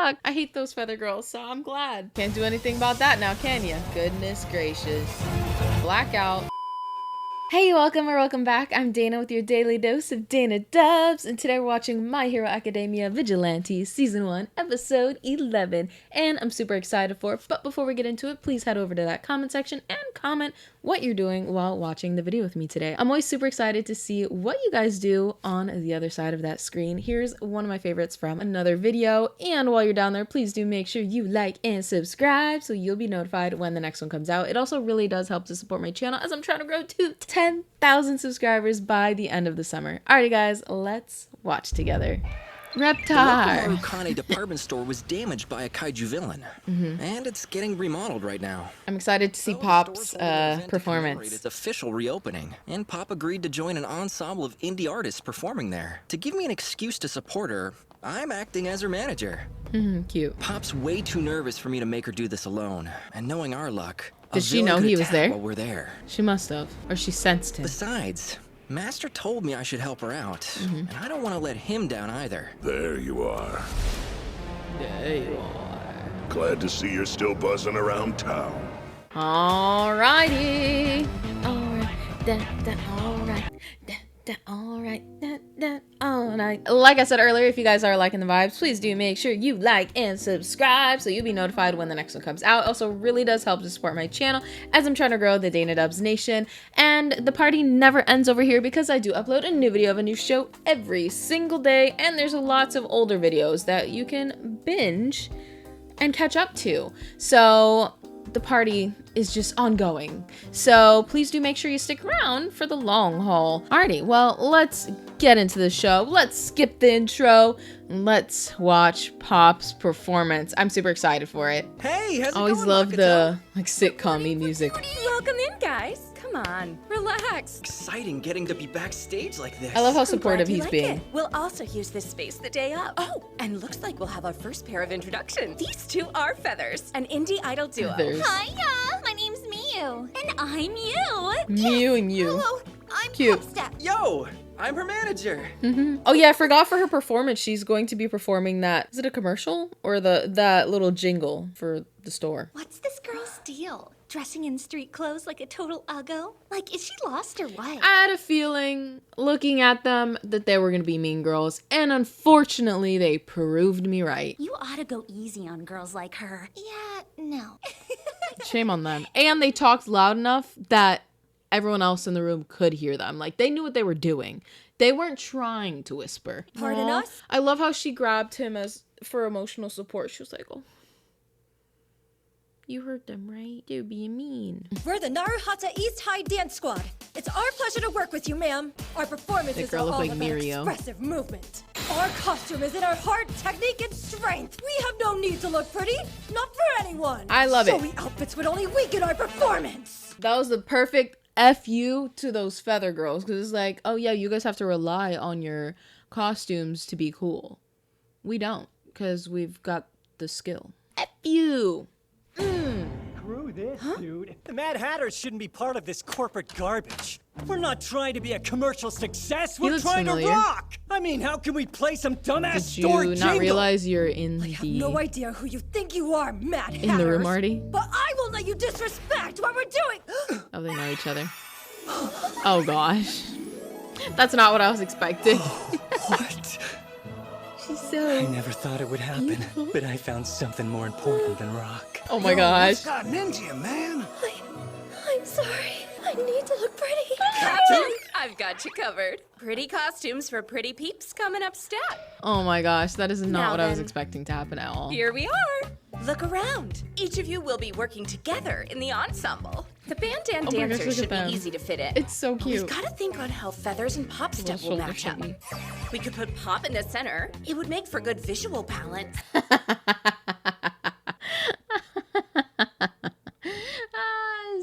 suck. I hate those feather girls, so I'm glad. Can't do anything about that now, can ya? Goodness gracious. Blackout. Hey, welcome back. I'm Dana with your daily dose of Dana Dubs, and today we're watching My Hero Academia Vigilantes Season 1, Episode 11, and I'm super excited for it. But before we get into it, please head over to that comment section and comment what you're doing while watching the video with me today. I'm always super excited to see what you guys do on the other side of that screen. Here's one of my favorites from another video, and while you're down there, please do make sure you like and subscribe so you'll be notified when the next one comes out. It also really does help to support my channel as I'm trying to grow to 10,000 subscribers by the end of the summer. Alrighty guys, let's watch together. Reptar. The Marukane Department Store was damaged by a kaiju villain, and it's getting remodeled right now. I'm excited to see Pop's performance. Its official reopening, and Pop agreed to join an ensemble of indie artists performing there. To give me an excuse to support her, I'm acting as her manager. Cute. Pop's way too nervous for me to make her do this alone, and knowing our luck, did she know he was there? While we're there. She must have, or she sensed him. Besides, Master told me I should help her out, and I don't want to let him down either. There you are. There you are. Glad to see you're still buzzing around town. Alrighty. Alright, alright. Alright, alright. Like I said earlier, if you guys are liking the vibes, please do make sure you like and subscribe so you'll be notified when the next one comes out. Also really does help to support my channel as I'm trying to grow the Dana Dubs Nation. And the party never ends over here because I do upload a new video of a new show every single day, and there's lots of older videos that you can binge and catch up to. So the party is just ongoing. So please do make sure you stick around for the long haul. Alrighty, well, let's get into the show. Let's skip the intro. Let's watch Pop's performance. I'm super excited for it. Hey, how's it Always going, love Nakato? the like sitcom-y music. Welcome in, guys. Come on, relax. Exciting getting to be backstage like this. I love how I'm supportive glad you he's like being. it. We'll also use this space the day up. Oh, and looks like we'll have our first pair of introductions. These two are Feathers, an indie idol duo. Feathers. Hiya, my name's Miu. And I'm you. Mew and you. Hello, I'm Cute. Pop Step. Yo, I'm her manager. Oh yeah, I forgot for her performance, she's going to be performing that. Is it a commercial or that little jingle for the store? What's this girl's deal? Dressing in street clothes like a total uggo? Like, is she lost or what? I had a feeling, looking at them, that they were going to be mean girls, and unfortunately, they proved me right. You ought to go easy on girls like her. Yeah, no. Shame on them. And they talked loud enough that everyone else in the room could hear them. Like, they knew what they were doing. They weren't trying to whisper. Pardon Aw. us? I love how she grabbed him for emotional support. She was like, oh, you heard them, right? They're being mean. We're the NARUHATA East High Dance Squad. It's our pleasure to work with you, ma'am. Our performances girl are looked all like about Mirio. expressive movement. Our costume is in our heart, technique, and strength. We have no need to look pretty, not for anyone. I love it. Showy outfits would only weaken our performance. That was the perfect FU to those feather girls, because it's like, oh yeah, you guys have to rely on your costumes to be cool. We don't, because we've got the skill. FU. Screw this, dude. The Mad Hatters shouldn't be part of this corporate garbage. We're not trying to be a commercial success. We're looks trying familiar. to rock. I mean, how can we play some dumbass Did store you jingle? not realize you're in I have no idea who you think you are, Mad in the room Hatters, already? but I won't let you disrespect what we're doing. Oh, they know each other. Oh gosh. That's not what I was expecting. What? She's I so... never thought it would happen, but I found something more important than rock. Oh my gosh. gotten into you, man? I'm sorry. I need to look pretty. I've got you covered. Pretty costumes for pretty peeps coming up stat. Oh my gosh, that is not Now what I was then. expecting to happen at all. Here we are. Look around. Each of you will be working together in the ensemble. The band and Oh my gosh, dancers look should at be them. easy to fit in. It's so But We've cute. got to think on how Feathers and Pop Step will shoulder match up. shimmy. We could put Pop in the center. It would make for good visual balance.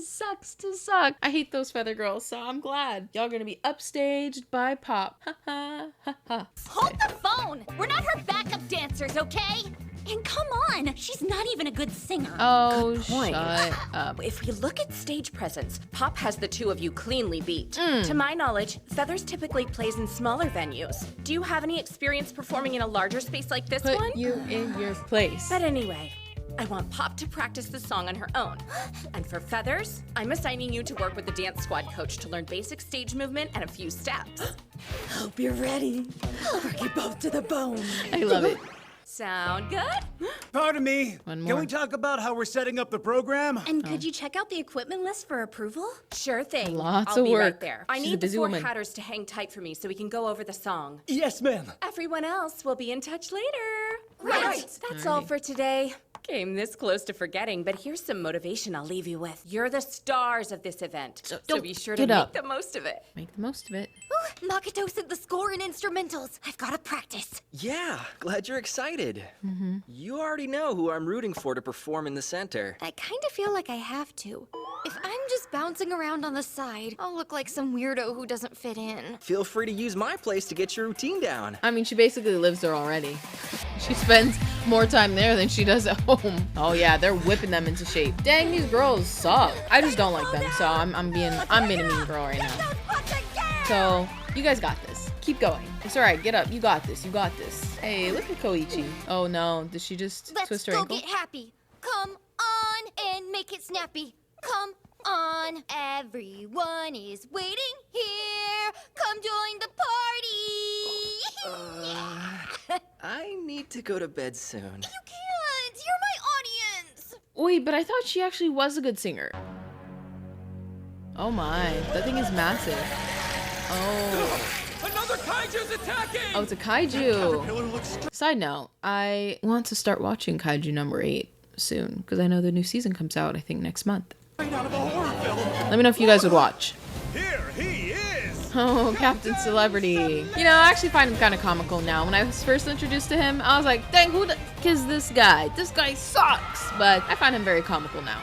Sucks to suck. I hate those feather girls, so I'm glad. Y'all gonna be upstaged by Pop. Ha ha ha ha. Hold the phone. We're not her backup dancers, okay? And come on, she's not even a good singer. Oh, Good point. shut up. If we look at stage presence, Pop has the two of you cleanly beat. To my knowledge, Feathers typically plays in smaller venues. Do you have any experience performing in a larger space like this Put one? you in your place. But anyway, I want Pop to practice the song on her own. And for Feathers, I'm assigning you to work with the dance squad coach to learn basic stage movement and a few steps. Hope you're ready. Work you both to the bone. I love it. Sound good? Pardon me. One Can more. we talk about how we're setting up the program? And could you check out the equipment list for approval? Sure thing. Lots I'll of be right work. there. I She's a need the busy 4 woman. hatters to hang tight for me so we can go over the song. Yes, ma'am. Everyone else will be in touch later. Right. That's all for today. Came this close to forgetting, but here's some motivation I'll leave you with. You're the stars of this event, so be sure to get make up. the most of it. Make the most of it. Ooh, Makoto said the score and instrumentals. I've got to practice. Yeah, glad you're excited. You already know who I'm rooting for to perform in the center. I kind of feel like I have to. If I'm just bouncing around on the side, I'll look like some weirdo who doesn't fit in. Feel free to use my place to get your routine down. I mean, she basically lives there already. She spends more time there than she does at home. Oh yeah, they're whipping them into shape. Dang, these girls suck. I just don't like them, so I'm being a mean girl right now. So you guys got this. Keep going. It's all right. Get up. You got this. You got this. Hey, look at Koichi. Oh no, did she just Let's twist her go ankle? get happy. Come on and make it snappy. Come on, everyone is waiting here. Come join the party. I need to go to bed soon. You can't. You're my audience. Wait, but I thought she actually was a good singer. Oh my, that thing is massive. Oh. Another kaiju's attacking! Oh, it's a kaiju. Side note, I want to start watching Kaiju number 8 soon because I know the new season comes out, I think, next month. Right out of a horror film. Let me know if you guys would watch. Here he is! Oh, Captain Celebrity. You know, I actually find him kind of comical now. When I was first introduced to him, I was like, dang, who the is this guy? This guy sucks. But I find him very comical now.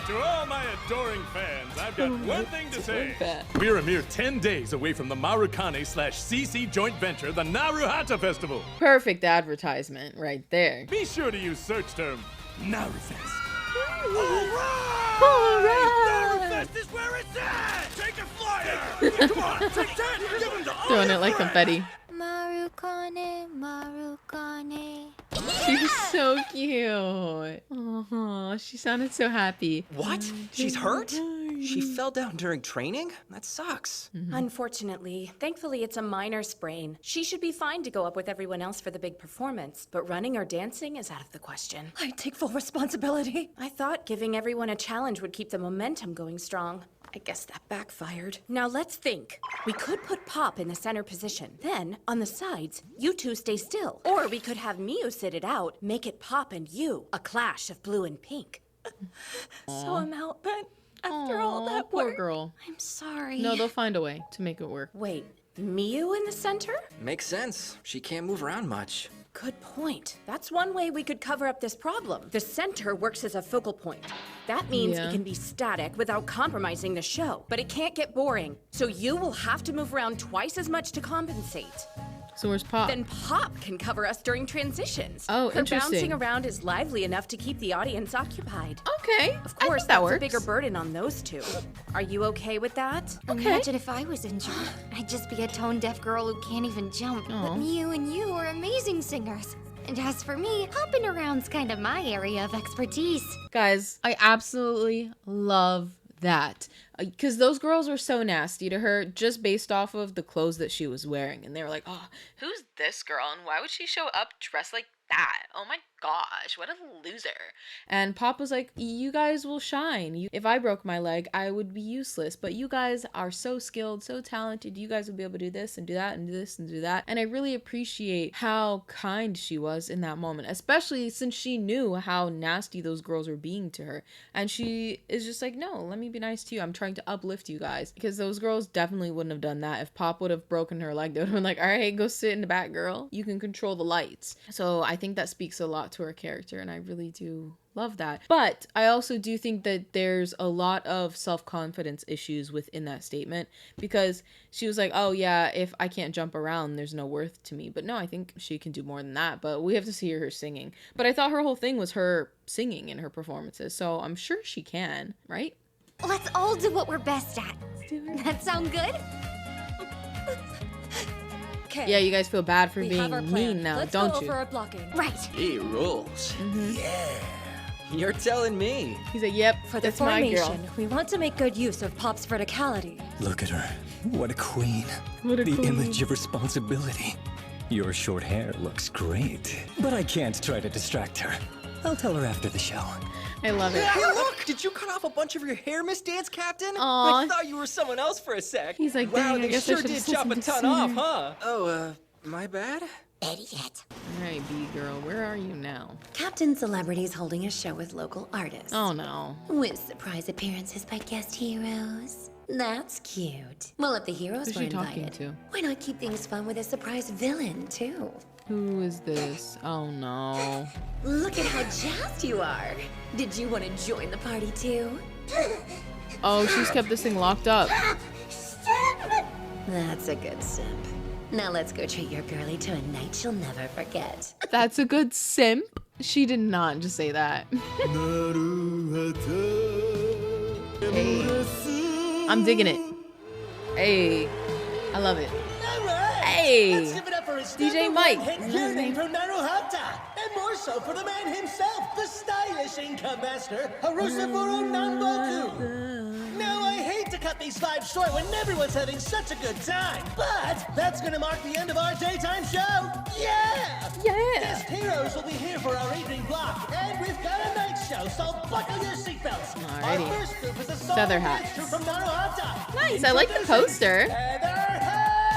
To all my adoring fans, I've got one thing to say. bad. We're a mere 10 days away from the Marukane/CC joint venture, the NARUHATA Festival. Perfect advertisement right there. Be sure to use search term Naru Fes. All right. Fest is where it's at! Take a flyer! Come on, take that! Give him the Throwing it like confetti. Marukane, Marukane. She's so cute. Oh, she sounded so happy. What? She's hurt? She fell down during training? That sucks. Unfortunately, thankfully it's a minor sprain. She should be fine to go up with everyone else for the big performance, but running or dancing is out of the question. I take full responsibility. I thought giving everyone a challenge would keep the momentum going strong. I guess that backfired. Now let's think. We could put Pop in the center position. Then, on the sides, you two stay still. Or we could have Miu sit it out, make it Pop and you, a clash of blue and pink. So I'm out, but after all that poor work. girl. I'm sorry. No, they'll find a way to make it work. Wait, Miu in the center? Makes sense. She can't move around much. Good point. That's one way we could cover up this problem. The center works as a focal point. That means Yeah. it can be static without compromising the show, but it can't get boring. So you will have to move around twice as much to compensate. So where's Pop? Then Pop can cover us during transitions. Oh, Her interesting. bouncing around is lively enough to keep the audience occupied. Okay, Of I course, think that that's works. a bigger burden on those two. Are you okay with that? Imagine if I was injured. I'd just be a tone-deaf girl who can't even jump. Aw. But you and you are amazing singers. And as for me, hopping around's kind of my area of expertise. Guys, I absolutely love that. Because those girls were so nasty to her just based off of the clothes that she was wearing. And they were like, oh, who's this girl? And why would she show up dressed like that? Oh my gosh, what a loser. And Pop was like, you guys will shine. If I broke my leg, I would be useless. But you guys are so skilled, so talented. You guys will be able to do this and do that and do this and do that. And I really appreciate how kind she was in that moment, especially since she knew how nasty those girls were being to her. And she is just like, no, let me be nice to you. I'm trying to uplift you guys. Because those girls definitely wouldn't have done that. If Pop would have broken her leg, they would have been like, all right, go sit in the back, girl. You can control the lights. So I think that speaks a lot to her character, and I really do love that. But I also do think that there's a lot of self-confidence issues within that statement, because she was like, oh yeah, if I can't jump around, there's no worth to me. But no, I think she can do more than that, but we have to see her singing. But I thought her whole thing was her singing in her performances, so I'm sure she can, right? Let's all do what we're best at. That sound good? Okay. Yeah, you guys feel bad for We being have our plan. mean now, Let's don't go you? over our blocking. Right. He rules. Yeah. You're telling me. He's like, yep, For the that's my girl. formation, we want to make good use of Pop's verticality. Look at her. What a queen. What a The queen. image of responsibility. Your short hair looks great. But I can't try to distract her. I'll tell her after the show. I love it. Hey, look! Did you cut off a bunch of your hair, Miss Dance Captain? Aw. I thought you were someone else for a sec. He's like, wow, dang, I they guess I sure should've did said chop a something ton sooner. off, huh? Oh, my bad? Idiot. All right, B-girl, where are you now? Captain Celebrity's holding a show with local artists. Oh, no. With surprise appearances by guest heroes. That's cute. Well, if the heroes Who's were she talking invited, to? why not keep things fun with a surprise villain, too? Who is this? Oh, no. Look at how jazzed you are. Did you want to join the party, too? Oh, she's kept this thing locked up. That's a good simp. Now let's go treat your girlie to a night she'll never forget. That's a good simp. She did not just say that. Hey. I'm digging it. Hey. I love it. Hey. Let's give it up for his DJ number Mike. one hit Is that his yearning name? from NARUHATA. And more so for the man himself, the stylish Inca master, Harusafuru Nanboku. Now, I hate to cut these vibes short when everyone's having such a good time, but that's gonna mark the end of our daytime show. Yeah! Yeah. Guest heroes will be here for our evening block, and we've got a night show, so buckle your seatbelts. Alrighty. Our first group is a song Featherhat. dance troupe from NARUHATA. Nice, I like the poster. Featherhat!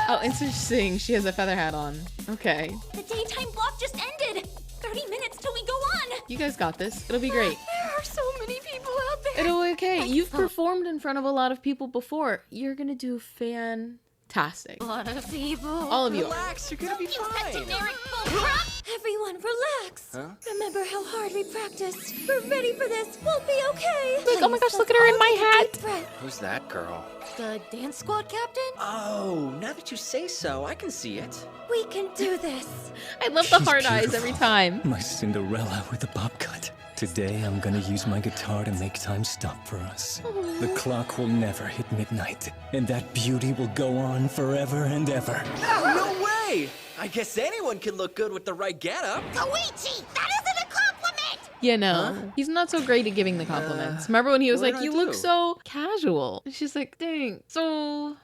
Oh, interesting. She has a feather hat on. Okay. The daytime block just ended. 30 minutes till we go on. You guys got this. It'll be great. There are so many people out there. It'll be okay. You've performed in front of a lot of people before. You're gonna do fantastic. A lot of people. All of you. Relax, you're gonna be Use that fine. generic bull crap. Everyone, relax. Huh? Remember how hard we practiced. We're ready for this. We'll be okay. Like, oh my gosh, Please, look at her in let's my all take a hat. deep breath. Who's that girl? The dance squad captain? Oh, now that you say so, I can see it. We can do this. I love the She's hard eyes beautiful. every time. My Cinderella with a bob cut. Today I'm gonna use my guitar to make time stop for us. The clock will never hit midnight, and that beauty will go on forever and ever. Oh, no way! I guess anyone can look good with the right getup. Koichi, that isn't a compliment. You know, he's not so great at giving the compliments. Remember when he was what like, did I you look do?" so casual. And she's like, dang, so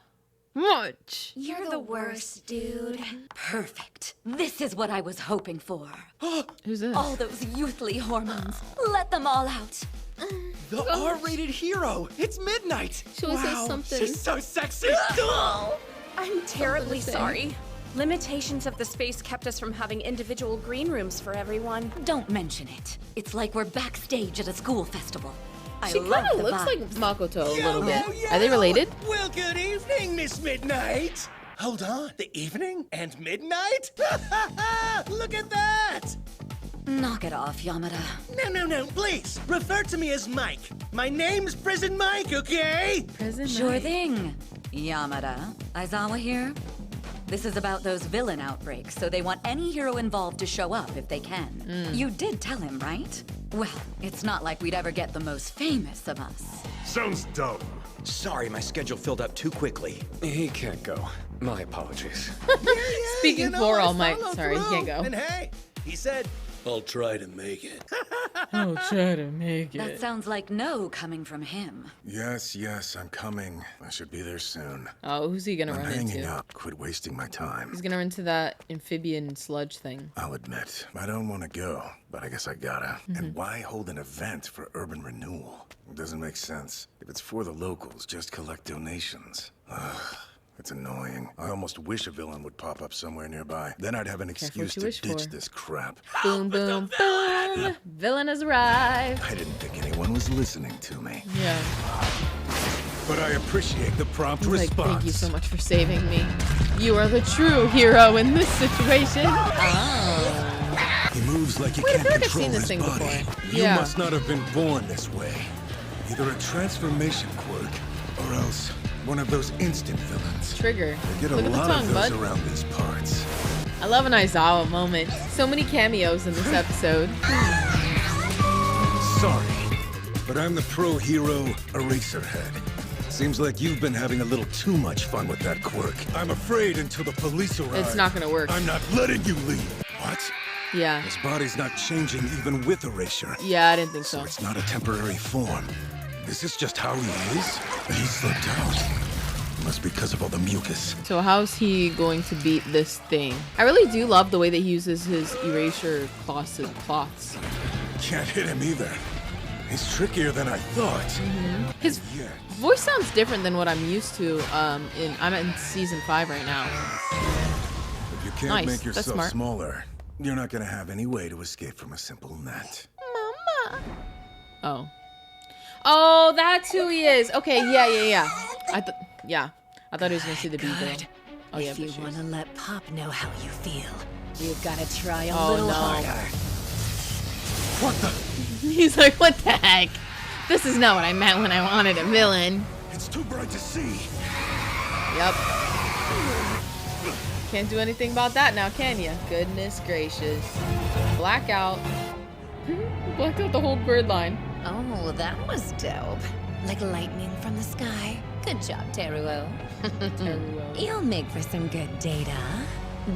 much. You're the worst, dude. Perfect. This is what I was hoping for. Who's this? All those youthly hormones. Let them all out. The R-rated hero. It's midnight. She always says something. She's so sexy. I'm terribly say. sorry. Limitations of the space kept us from having individual green rooms for everyone. Don't mention it. It's like we're backstage at a school festival. I She love kind of the looks vibe. like Makoto a little Yo, bit. yo! Are they related? Well, good evening, Miss Midnight. Hold on, the evening and midnight? Look at that! Knock it off, Yamada. No, please. Refer to me as Mike. My name's Prison Mike, okay? Prison Sure Night. thing. Yamada, Aizawa here. This is about those villain outbreaks, so they want any hero involved to show up if they can. You did tell him, right? Well, it's not like we'd ever get the most famous of us. Sounds dumb. Sorry, my schedule filled up too quickly. He can't go. My apologies. Speaking for I all Mike. followed Sorry, he through. can't go. And hey, he said, I'll try to make it. I'll try to make That sounds like no coming from him. Yes, I'm coming. I should be there soon. Oh, who's he gonna I'm run hanging into? up. Quit wasting my time. He's gonna run into that amphibian sludge thing. I'll admit, I don't want to go, but I guess I gotta. And why hold an event for urban renewal? It doesn't make sense. If it's for the locals, just collect donations. Ugh. It's annoying. I almost wish a villain would pop up somewhere nearby. Then I'd have an Careful what excuse you to wish ditch for. this crap. Boom, boom, boom. Villain has arrived. I didn't think anyone was listening to me. Yeah. But I appreciate the prompt He's like, response. thank you so much for saving me. You are the true hero in this situation. Oh. He moves like he Wait, I can't feel like I've control seen this his thing body. before. You Yeah. must not have been born this way. Either a transformation quirk, or else one of those instant villains. Trigger. They get a Look at the lot tongue, of those bud. around these parts. I love an Aizawa moment. So many cameos in this episode. Sorry, but I'm the pro hero Eraserhead. Seems like you've been having a little too much fun with that quirk. I'm afraid until the police arrive, It's not gonna work. I'm not letting you leave. What? Yeah. His body's not changing even with erasure. Yeah, I didn't think so. It's not a temporary form. This is just how he is? He slipped out. Must be because of all the mucus. So how's he going to beat this thing? I really do love the way that he uses his erasure cloths. Can't hit him either. He's trickier than I thought. His voice sounds different than what I'm used to. I'm in season 5 right now. If you can't Nice, make that's yourself smart. smaller, you're not gonna have any way to escape from a simple net. Mama. Oh. Oh, that's who he is. Okay, yeah. I thought he was gonna see the bee girl. Oh yeah. If you but she want is. to let Pop know how you feel, we've got to try a Oh, little no. harder. What the? He's like, what the heck? This is not what I meant when I wanted a villain. It's too bright to see. Yep. Can't do anything about that now, can ya? Goodness gracious. Blackout. Blacked out the whole bird line. Oh, that was dope. Like lightning from the sky. Good job, Teruo. You'll make for some good data.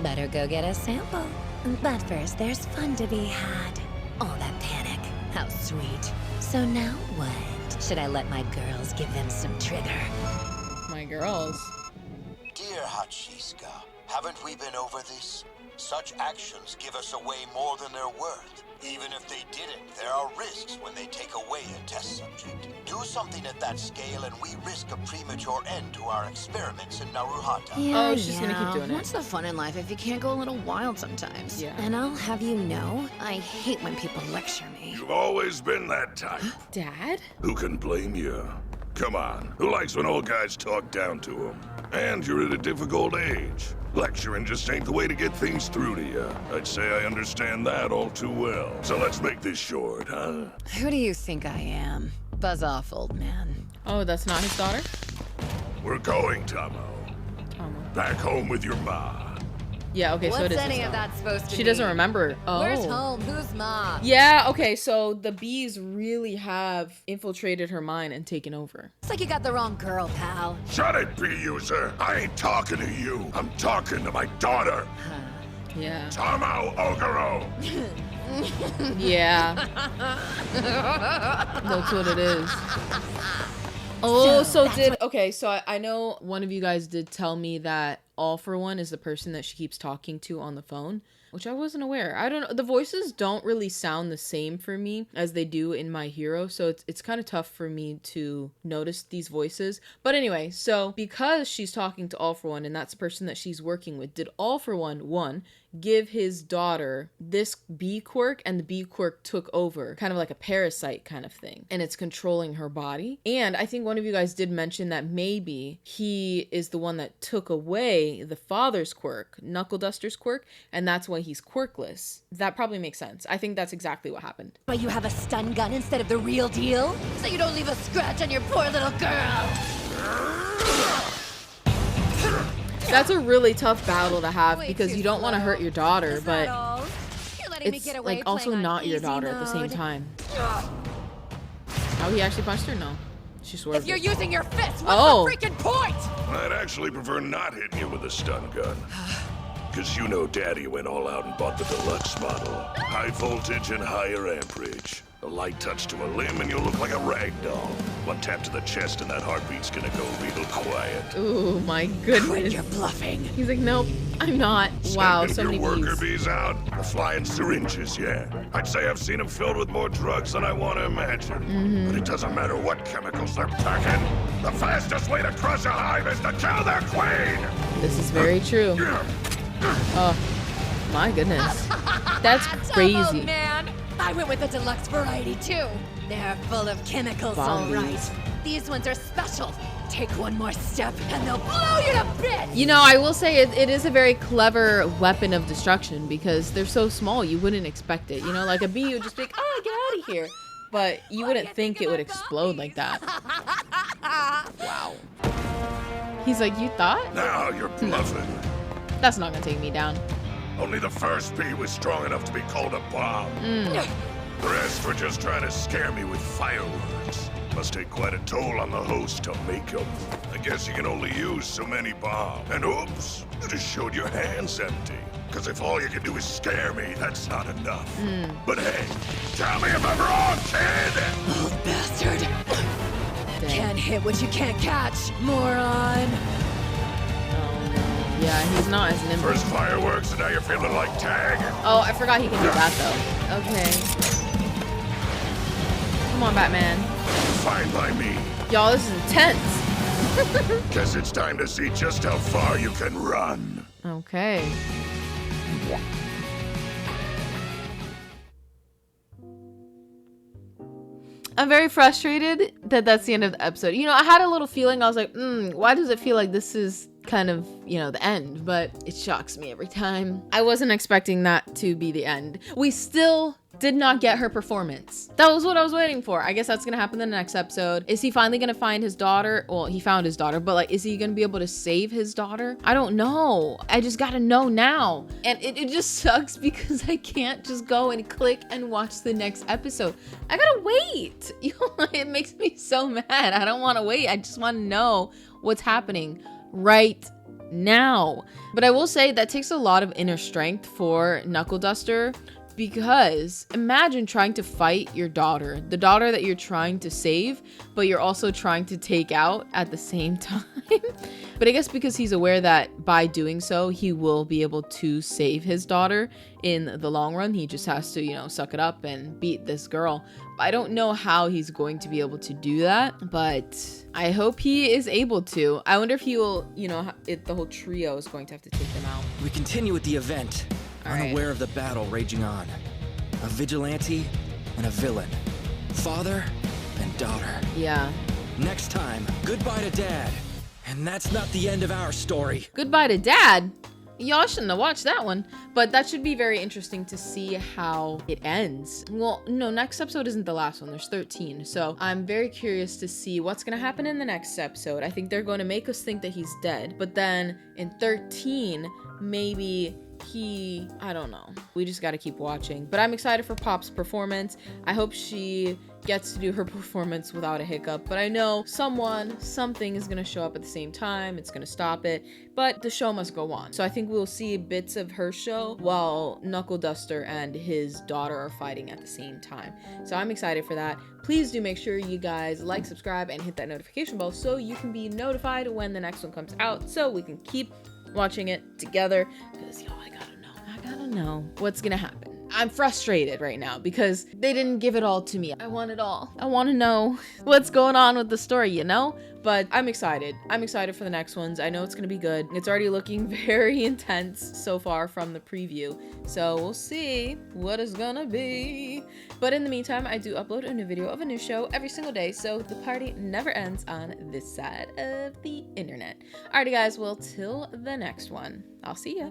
Better go get a sample. But first, there's fun to be had. All that panic. How sweet. So now what? Should I let my girls give them some trigger? My girls. Dear Hachisuka, haven't we been over this? Such actions give us away more than they're worth. Even if they didn't, there are risks when they take away a test subject. Do something at that scale and we risk a premature end to our experiments in NARUHATA. Yeah, Oh, she's gonna keep doing it. What's the fun in life if you can't go a little wild sometimes? Yeah. And I'll have you know, I hate when people lecture me. You've always been that type. Dad? Who can blame you? Come on, who likes when old guys talk down to him? And you're at a difficult age. Lecturing just ain't the way to get things through to you. I'd say I understand that all too well. So let's make this short, huh? Who do you think I am? Buzz off, old man. Oh, that's not his daughter? We're going, Tomo. Back home with your ma. Yeah, okay, so it is What's any his of daughter. that supposed to She doesn't mean? remember. Oh. Where's home? Who's mom? Yeah, okay, so the bees really have infiltrated her mind and taken over. It's like you got the wrong girl, pal. Shut it, bee-user. I ain't talking to you. I'm talking to my daughter. Yeah. Tomo Oguro. Yeah. That's what it is. Oh, so I know one of you guys did tell me that All For One is the person that she keeps talking to on the phone, which I wasn't aware. I don't know. The voices don't really sound the same for me as they do in My Hero, so it's kind of tough for me to notice these voices. But anyway, so because she's talking to All For One and that's the person that she's working with, did All For One give his daughter this bee quirk, and the bee quirk took over, kind of like a parasite kind of thing, and it's controlling her body? And I think one of you guys did mention that maybe he is the one that took away the father's quirk, Knuckleduster's quirk, and that's why he's quirkless. That probably makes sense. I think that's exactly what happened. Why you have a stun gun instead of the real deal? So you don't leave a scratch on your poor little girl. That's a really tough battle to have because you don't want to hurt your daughter, but it's like also not your daughter at the same time. Oh, he actually punched her? No. She swerved. If you're it. using your fist, what's Oh. the freaking point? I'd actually prefer not hitting you with a stun gun. Because you know Daddy went all out and bought the deluxe model. High voltage and higher amperage. A light touch to a limb and you'll look like a rag doll. One tap to the chest and that heartbeat's gonna go real quiet. Ooh, my goodness. You're bluffing. He's like, nope, I'm not. Wow, Sending so many your worker bees. bees out. The flying syringes, yeah. I'd say I've seen them filled with more drugs than I want to imagine. But it doesn't matter what chemicals they're packing. The fastest way to crush a hive is to kill their queen! This is very true. Oh, my goodness. That's crazy. Oh, man. I went with the deluxe variety, too. They're full of chemicals, all Zombies. right. These ones are special. Take one more step and they'll blow you to bits! You know, I will say it is a very clever weapon of destruction because they're so small, you wouldn't expect it. You know, like a bee would just be like, oh, get out of here. But you wouldn't think it would explode like that. Wow. He's like, you thought? Now you're bluffing. That's not gonna take me down. Only the first bee was strong enough to be called a bomb. The rest were just trying to scare me with fireworks. Must take quite a toll on the host to make them. I guess you can only use so many bombs. And oops, you just showed your hands empty. Because if all you can do is scare me, that's not enough. But hey, tell me if I'm wrong, kid! Oh, bastard. Can't hit what you can't catch, moron. Yeah, he's not as nimble. First fireworks and now you're feeling like Tag. Oh, I forgot he can do that though. Okay. Come on, Batman. Fine by me. Y'all, this is intense. Guess it's time to see just how far you can run. Okay. I'm very frustrated that that's the end of the episode. You know, I had a little feeling, I was like, why does it feel like this is kind of, you know, the end? But it shocks me every time. I wasn't expecting that to be the end. We still did not get her performance. That was what I was waiting for. I guess that's gonna happen in the next episode. Is he finally gonna find his daughter? Well, he found his daughter, but like, is he gonna be able to save his daughter? I don't know. I just gotta know now. And it just sucks because I can't just go and click and watch the next episode. I gotta wait. You know, it makes me so mad. I don't wanna wait. I just wanna know what's happening right now. But I will say that takes a lot of inner strength for Knuckleduster. Because imagine trying to fight your daughter, the daughter that you're trying to save, but you're also trying to take out at the same time. But I guess because he's aware that by doing so, he will be able to save his daughter in the long run. He just has to, you know, suck it up and beat this girl. I don't know how he's going to be able to do that, but I hope he is able to. I wonder if he will, you know, the whole trio is going to have to take them out. We continue with the event. Unaware of the battle raging on. A vigilante and a villain. Father and daughter. Yeah. Next time, goodbye to Dad. And that's not the end of our story. Goodbye to Dad? Y'all shouldn't have watched that one. But that should be very interesting to see how it ends. Well, no, next episode isn't the last one. There's 13. So I'm very curious to see what's going to happen in the next episode. I think they're going to make us think that he's dead. But then in 13, maybe I don't know. We just got to keep watching. But I'm excited for Pop's performance. I hope she gets to do her performance without a hiccup. But I know something is going to show up at the same time. It's going to stop it. But the show must go on. So I think we'll see bits of her show while Knuckleduster and his daughter are fighting at the same time. So I'm excited for that. Please do make sure you guys like, subscribe, and hit that notification bell so you can be notified when the next one comes out so we can keep watching it together. Because, yo, I gotta know what's gonna happen. I'm frustrated right now because they didn't give it all to me. I want it all. I want to know what's going on with the story, you know? But I'm excited. I'm excited for the next ones. I know it's gonna be good. It's already looking very intense so far from the preview. So we'll see what it's gonna be. But in the meantime, I do upload a new video of a new show every single day, so the party never ends on this side of the internet. Alrighty guys, well, till the next one, I'll see ya.